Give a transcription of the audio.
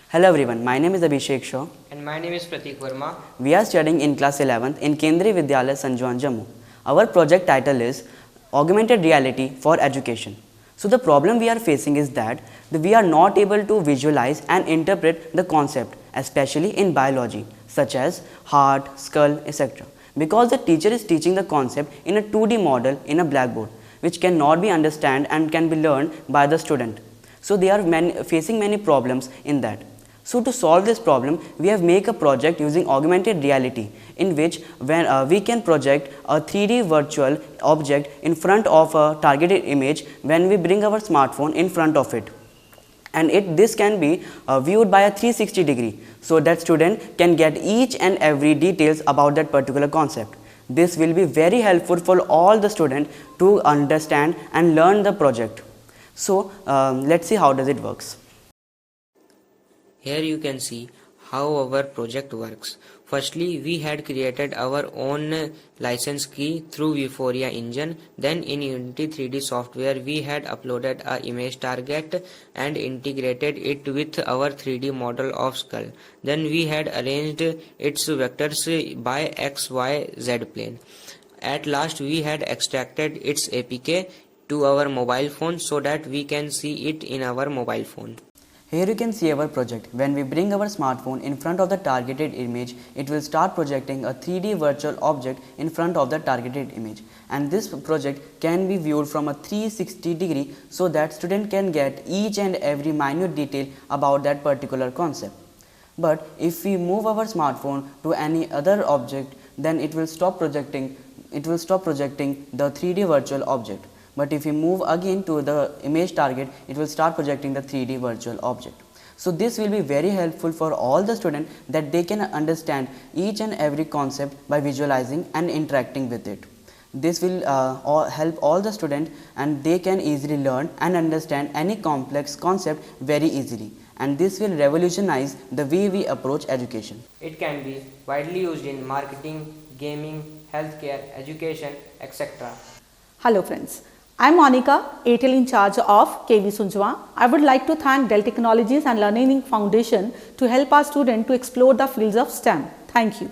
Hello everyone, my name is Abhishek Shaw. And my name is Pratik Verma. We are studying in class 11th in Kendriya Vidyalaya Sanjuan Jammu. Our project title is Augmented Reality for Education. So the problem we are facing is that we are not able to visualize and interpret the concept, especially in biology, such as heart, skull, etc. Because the teacher is teaching the concept in a 2D model in a blackboard, which cannot be understood and can be learned by the student. So they are facing many problems in that. So to solve this problem, we have made a project using augmented reality, in which we can project a 3D virtual object in front of a targeted image when we bring our smartphone in front of it. And this can be viewed by a 360 degree, so that student can get each and every details about that particular concept. This will be very helpful for all the students to understand and learn the project. So let's see how does it works. Here you can see how our project works. Firstly, we had created our own license key through Vuforia engine. Then in Unity 3D software, we had uploaded a image target and integrated it with our 3D model of skull. Then we had arranged its vectors by X, Y, Z plane. At last, we had extracted its APK to our mobile phone so that we can see it in our mobile phone. Here you can see our project. When we bring our smartphone in front of the targeted image, it will start projecting a 3D virtual object in front of the targeted image. And this project can be viewed from a 360 degree so that student can get each and every minute detail about that particular concept. But if we move our smartphone to any other object, then it will stop projecting the 3D virtual object. But if we move again to the image target, it will start projecting the 3D virtual object. So this will be very helpful for all the students, that they can understand each and every concept by visualizing and interacting with it. This will help all the students, and they can easily learn and understand any complex concept very easily. And this will revolutionize the way we approach education. It can be widely used in marketing, gaming, healthcare, education, etc. Hello friends. I am Monica, ATL in charge of KV Sunjwa. I would like to thank Dell Technologies and Learning Foundation to help our students to explore the fields of STEM. Thank you.